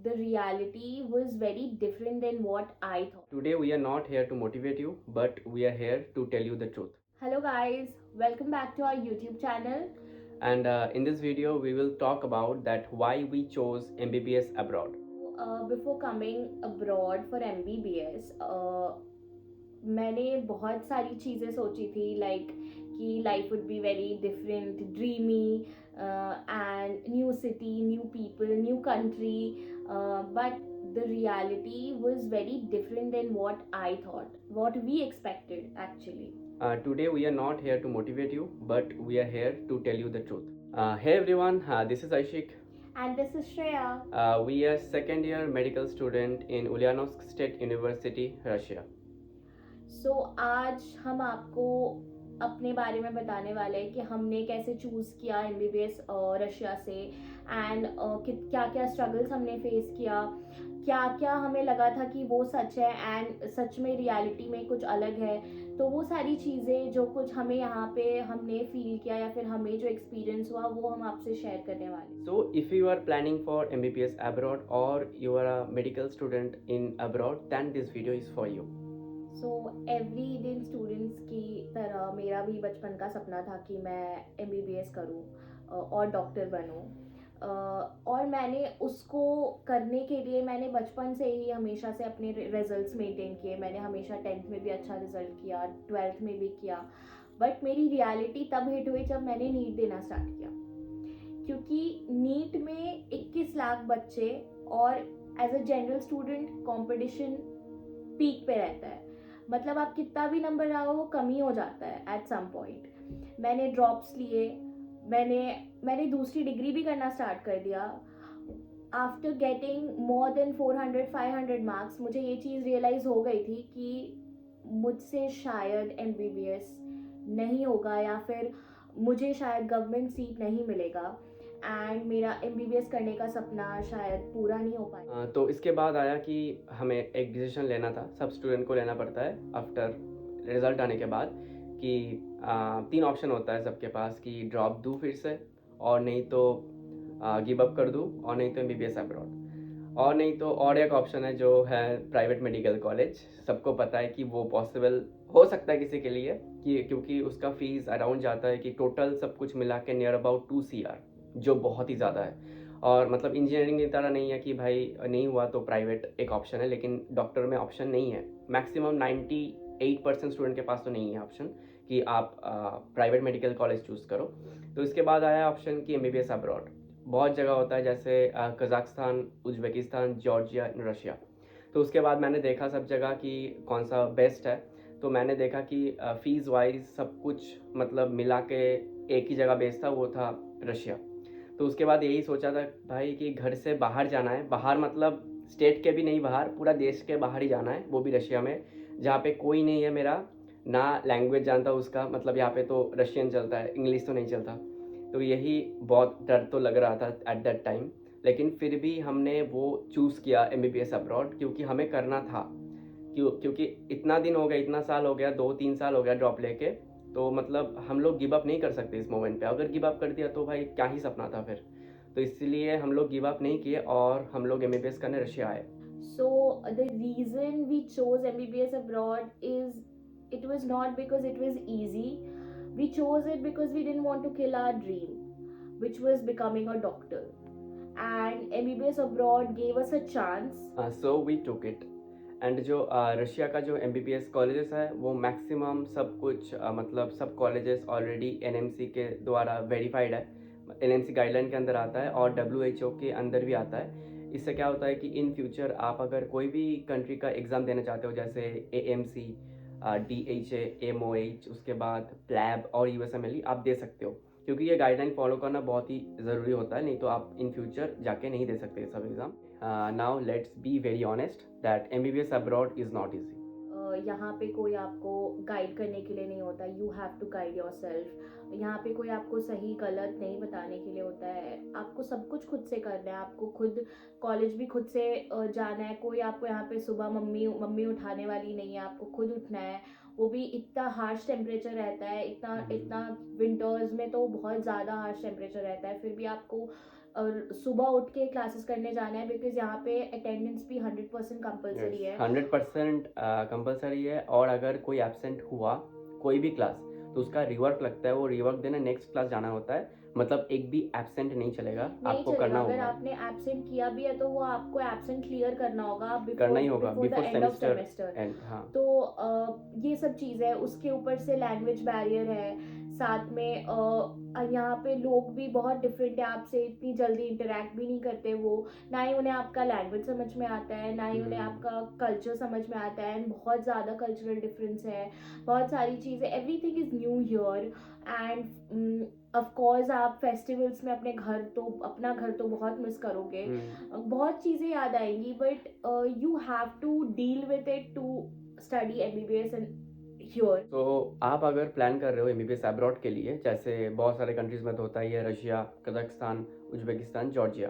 the reality was very different than what I thought. Today we are not here to motivate you, but we are here to tell you the truth. Hello guys, welcome back to our YouTube channel. And in this video, we will talk about that why we chose MBBS abroad. Before coming abroad for MBBS, मैंने बहुत सारी चीज़ें सोची थी like कि life would be very different dreamy and new city new people new country but the reality was very different than what I thought, what we expected actually. Today we are not here to motivate you, but we are here to tell you the truth. Hey everyone, this is Aishik. And this is Shreya. We are second year medical student in Ulyanovsk State University, Russia. So आज हम आपको अपने बारे में बताने वाले हैं कि हमने कैसे चूज़ किया MBBS रशिया से एंड क्या क्या स्ट्रगल्स हमने फेस किया, क्या क्या हमें लगा था कि वो सच है एंड सच में रियलिटी में कुछ अलग है. तो वो सारी चीज़ें जो कुछ हमें यहाँ पे हमने फील किया या फिर हमें जो एक्सपीरियंस हुआ वो हम आपसे शेयर करने वाले. So if you are planning for MBBS abroad or you are a medical student in abroad, then this video is for you. So every Indian students की तरह मेरा भी बचपन का सपना था कि मैं MBBS करूं और डॉक्टर बनूं. और मैंने उसको करने के लिए मैंने बचपन से ही हमेशा से अपने रिजल्ट्स मेंटेन किए. मैंने हमेशा 10th में भी अच्छा रिजल्ट किया, 12th में भी किया. बट मेरी रियलिटी तब हिट हुई जब मैंने नीट देना स्टार्ट किया, क्योंकि नीट में 21 लाख बच्चे और as a general student competition peak पे रहता है. मतलब आप कितना भी नंबर लाओ वो कम ही हो जाता है एट सम पॉइंट. मैंने ड्रॉप्स लिए, मैंने दूसरी डिग्री भी करना स्टार्ट कर दिया. After getting more than 400-500 marks मुझे ये चीज़ रियलाइज़ हो गई थी कि मुझसे शायद MBBS नहीं होगा या फिर मुझे शायद गवर्नमेंट सीट नहीं मिलेगा एंड मेरा MBBS करने का सपना शायद पूरा नहीं हो पाया. तो इसके बाद आया कि हमें एक डिसीजन लेना था, सब स्टूडेंट को लेना पड़ता है आफ्टर रिजल्ट आने के बाद कि 3 ऑप्शन होता है सबके पास कि ड्रॉप दूँ फिर से, और नहीं तो गिव अप कर दूँ, और नहीं तो MBBS अब्रॉड, और नहीं तो और एक ऑप्शन है जो है प्राइवेट मेडिकल कॉलेज. सबको पता है कि वो पॉसिबल हो सकता है किसी के लिए कि क्योंकि उसका फीस अराउंड जाता है कि टोटल सब कुछ मिला के नियर अबाउट 2 CR, जो बहुत ही ज़्यादा है. और मतलब इंजीनियरिंग की तरह नहीं है कि भाई नहीं हुआ तो प्राइवेट एक ऑप्शन है, लेकिन डॉक्टर में ऑप्शन नहीं है. मैक्सिमम 98% स्टूडेंट के पास तो नहीं है ऑप्शन कि आप प्राइवेट मेडिकल कॉलेज चूज़ करो. तो इसके बाद आया ऑप्शन कि MBBS अब्रॉड. बहुत जगह होता है जैसे कज़ाकिस्तान, उज़्बेकिस्तान, जॉर्जिया, रशिया. तो उसके बाद मैंने देखा सब जगह कि कौन सा बेस्ट है. तो मैंने देखा कि फ़ीस वाइज सब कुछ मतलब मिला के एक ही जगह बेस्ट था, वो था रशिया. तो उसके बाद यही सोचा था भाई कि घर से बाहर जाना है, बाहर मतलब स्टेट के भी नहीं बाहर, पूरा देश के बाहर ही जाना है, वो भी रशिया में जहाँ पे कोई नहीं है मेरा, ना लैंग्वेज जानता उसका. मतलब यहाँ पे तो रशियन चलता है, इंग्लिश तो नहीं चलता. तो यही बहुत डर तो लग रहा था एट दैट टाइम, लेकिन फिर भी हमने वो चूज़ किया MBBS अब्रॉड, क्योंकि हमें करना था. क्योंकि इतना दिन हो गया, इतना साल हो गया, 2-3 साल हो गया ड्रॉप लेके. तो मतलब हम लोग गिव अप नहीं कर सकते इस मोमेंट पे. अगर गिव अप कर दिया तो भाई क्या ही सपना था फिर. तो इसलिए हम लोग गिव अप नहीं किए और हम लोग MBBS करने रशिया आए. So the reason we chose MBBS abroad is it was not because it was easy. We chose it because we didn't want to kill our dream, which was becoming a doctor. And MBBS abroad gave us a chance. So we took it. And जो Russia का जो MBBS colleges है वो maximum सब कुछ मतलब सब colleges already NMC के द्वारा वेरीफाइड है, NMC गाइडलाइन के अंदर आता है और WHO के अंदर भी आता है. इससे क्या होता है कि इन फ्यूचर आप अगर कोई भी कंट्री का एग्ज़ाम देना चाहते हो जैसे AMC, DHA, MOH, उसके बाद प्लैब और USMLE आप दे सकते हो, क्योंकि ये गाइडलाइन फॉलो करना बहुत ही ज़रूरी होता है, नहीं तो आप इन फ्यूचर जाके नहीं दे सकते सब exam. Now let's be very honest that MBBS abroad is not easy. यहाँ पे कोई आपको गाइड करने के लिए नहीं होता, you have to guide yourself. यहाँ पे कोई आपको सही गलत नहीं बताने के लिए होता है, आपको सब कुछ खुद से करना है. आपको खुद कॉलेज भी खुद से जाना है. कोई आपको यहाँ पे सुबह मम्मी उठाने वाली नहीं है, आपको खुद उठना है. वो भी इतना हार्श टेम्परेचर रहता है, इतना विंटर्स में तो बहुत ज़्यादा हार्श टेम्परेचर रहता है, फिर भी आपको और सुबह उठ के क्लासेस करने जाना है, बिकॉज यहाँ पे अटेंडेंस भी 100% कंपलसरी है। 100% कंपलसरी है। और अगर कोई एब्सेंट हुआ कोई भी क्लास तो उसका रिवर्क लगता है, वो रिवर्क देना नेक्स्ट क्लास जाना होता है, मतलब एक भी एब्सेंट नहीं चलेगा, नहीं आपको चलेगा। करना अगर होगा, आपने एब्सेंट किया भी है तो वो आपको एब्सेंट क्लियर करना होगा करना ही होगा before the before end of semester semester. And. हाँ, तो ये सब चीज़ है, उसके ऊपर से लैंग्वेज बैरियर है, साथ में यहाँ पे लोग भी बहुत डिफरेंट है आपसे, इतनी जल्दी इंटरेक्ट भी नहीं करते वो, ना ही उन्हें आपका लैंग्वेज समझ में आता है, ना ही उन्हें आपका कल्चर समझ में आता है, and बहुत ज़्यादा कल्चरल डिफरेंस है, बहुत सारी चीज़ें, everything is new here. End of course आप फेस्टिवल्स में अपना घर तो बहुत मिस करोगे, बहुत चीज़ें याद आएंगी, but you have to deal with it to study MBBS and here. तो आप अगर प्लान कर रहे हो एमबीबीएस अब्रॉड के लिए, जैसे बहुत सारे कंट्रीज में तो होता ही है, रशिया, कजाकिस्तान, उज्बेकिस्तान, जॉर्जिया,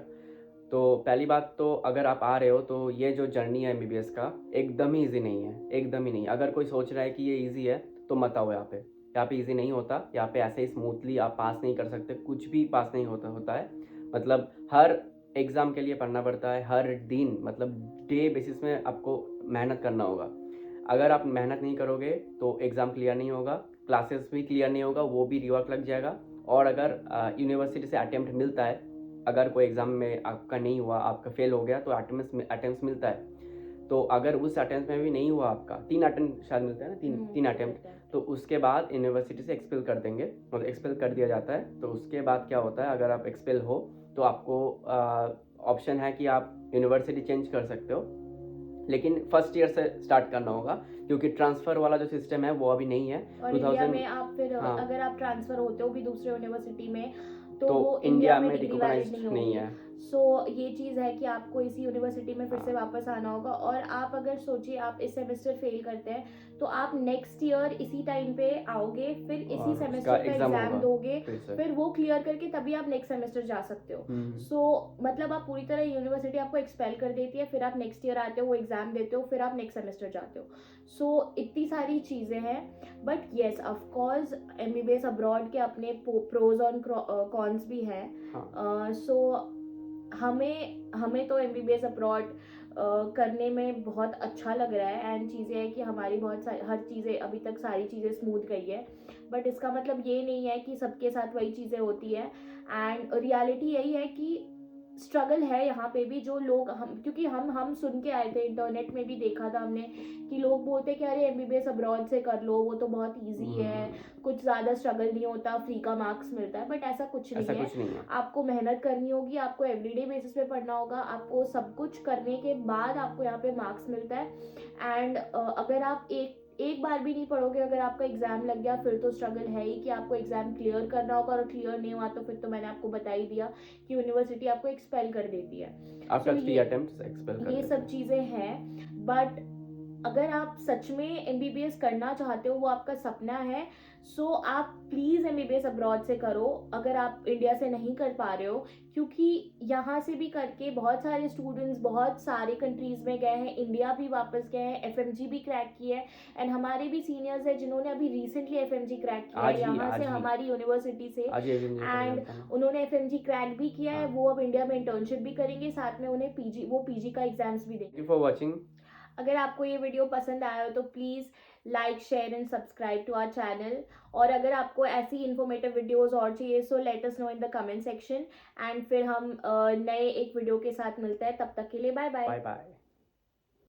तो पहली बात तो अगर आप आ रहे हो तो ये जो जर्नी है एमबीबीएस का एकदम ही ईजी नहीं है, एकदम ही नहीं। अगर कोई सोच रहा है कि ये ईजी है तो मत आओ यहाँ पे ईजी नहीं होता। यहाँ पे ऐसे ही स्मूथली आप पास नहीं कर सकते, कुछ भी पास नहीं होता है। मतलब हर एग्ज़ाम के लिए पढ़ना पड़ता है, हर दिन, मतलब डे बेसिस में आपको मेहनत करना होगा। अगर आप मेहनत नहीं करोगे तो एग्ज़ाम क्लियर नहीं होगा, क्लासेस भी क्लियर नहीं होगा, वो भी रिवर्क लग जाएगा। और अगर यूनिवर्सिटी से अटेम्प्ट मिलता है, अगर कोई एग्ज़ाम में आपका नहीं हुआ, आपका फेल हो गया, तो अटेम्प्ट मिलता है। तो अगर उस अटेम्प्ट में भी नहीं हुआ आपका, 3 अटेम्प्ट शायद मिलता है ना, तीन अटेम्प्ट, तो उसके बाद यूनिवर्सिटी से एक्सपेल कर देंगे, मतलब एक्सपेल कर दिया जाता है। तो उसके बाद क्या होता है, अगर आप एक्सपेल हो तो आपको ऑप्शन है कि आप यूनिवर्सिटी चेंज कर सकते हो, लेकिन फर्स्ट ईयर से स्टार्ट करना होगा, क्योंकि ट्रांसफ़र वाला जो सिस्टम है वो अभी नहीं है। और इंडिया में आप फिर हाँ, अगर आप ट्रांसफर होते हो भी दूसरे यूनिवर्सिटी में तो तो वो इंडिया इंडिया में में डिग्री वैलिड रिकॉग्नाइज्ड नहीं नहीं होगी। है। सो ये चीज़ है कि आपको इसी यूनिवर्सिटी में फिर से हाँ। वापस आना होगा। और आप अगर सोचिए आप इस सेमेस्टर फेल करते हैं तो आप नेक्स्ट ईयर इसी टाइम पे आओगे, फिर इसी और सेमेस्टर उसका का एग्ज़ाम एग्जाम होगा दोगे, फिर से। फिर वो क्लियर करके तभी आप नेक्स्ट सेमेस्टर जा सकते हो। सो मतलब आप पूरी तरह यूनिवर्सिटी आपको एक्सपेल कर देती है, फिर आप नेक्स्ट ईयर आते हो, वो एग्जाम देते हो, फिर आप नेक्स्ट सेमेस्टर जाते हो। सो इतनी सारी चीज़ें हैं, but yes of course MBBS abroad के अपने प्रोज और कॉन्स भी हैं। हाँ। सो हमें तो एमबीबीएस अब्रॉड करने में बहुत अच्छा लग रहा है, एंड चीज़ें है कि हमारी हर चीज़ें अभी तक सारी चीज़ें स्मूथ गई है, बट इसका मतलब ये नहीं है कि सबके साथ वही चीज़ें होती है। एंड रियलिटी यही है कि स्ट्रगल है यहाँ पे भी, जो लोग क्योंकि हम सुन के आए थे, इंटरनेट में भी देखा था हमने कि लोग बोलते कि अरे एमबीबीएस अब्रॉड से कर लो, वो तो बहुत इजी है, कुछ ज़्यादा स्ट्रगल नहीं होता, फ्री का मार्क्स मिलता है, बट ऐसा कुछ नहीं है। आपको मेहनत करनी होगी, आपको एवरीडे बेसिस पे पढ़ना होगा, आपको सब कुछ करने के बाद आपको यहाँ पे मार्क्स मिलता है। एंड अगर आप एक बार भी नहीं पढ़ोगे, अगर आपका एग्जाम लग गया, फिर तो स्ट्रगल है ही कि आपको एग्जाम क्लियर करना होगा, और क्लियर नहीं हुआ तो फिर तो मैंने आपको बता ही दिया कि यूनिवर्सिटी आपको एक्सपेल कर देती है। आफ्टर 3 अटेम्प्ट्स एक्सपेल कर ये सब चीज़ें हैं, बट अगर आप सच में एमबीबीएस करना चाहते हो, वो आपका सपना है, सो आप प्लीज़ एमबीबीएस अब्रॉड से करो अगर आप इंडिया से नहीं कर पा रहे हो, क्योंकि यहाँ से भी करके बहुत सारे स्टूडेंट्स बहुत सारे कंट्रीज़ में गए हैं, इंडिया भी वापस गए हैं, एफएमजी भी क्रैक किया है, एंड हमारे भी सीनियर्स हैं जिन्होंने अभी रिसेंटली एफएमजी क्रैक किया है यहाँ से, हमारी यूनिवर्सिटी से, एंड उन्होंने एफएमजी क्रैक भी किया है, वो अब इंडिया में इंटर्नशिप भी करेंगे, साथ में उन्हें पीजी का एग्जाम्स भी देंगे। Thank you for watching. अगर आपको ये वीडियो पसंद आया हो तो please like, share and subscribe to our channel, और अगर आपको ऐसी इन्फॉर्मेटिव वीडियोस और चाहिए so let us know in the comment section, and फिर हम नए एक वीडियो के साथ मिलते हैं, तब तक के लिए बाय बाय।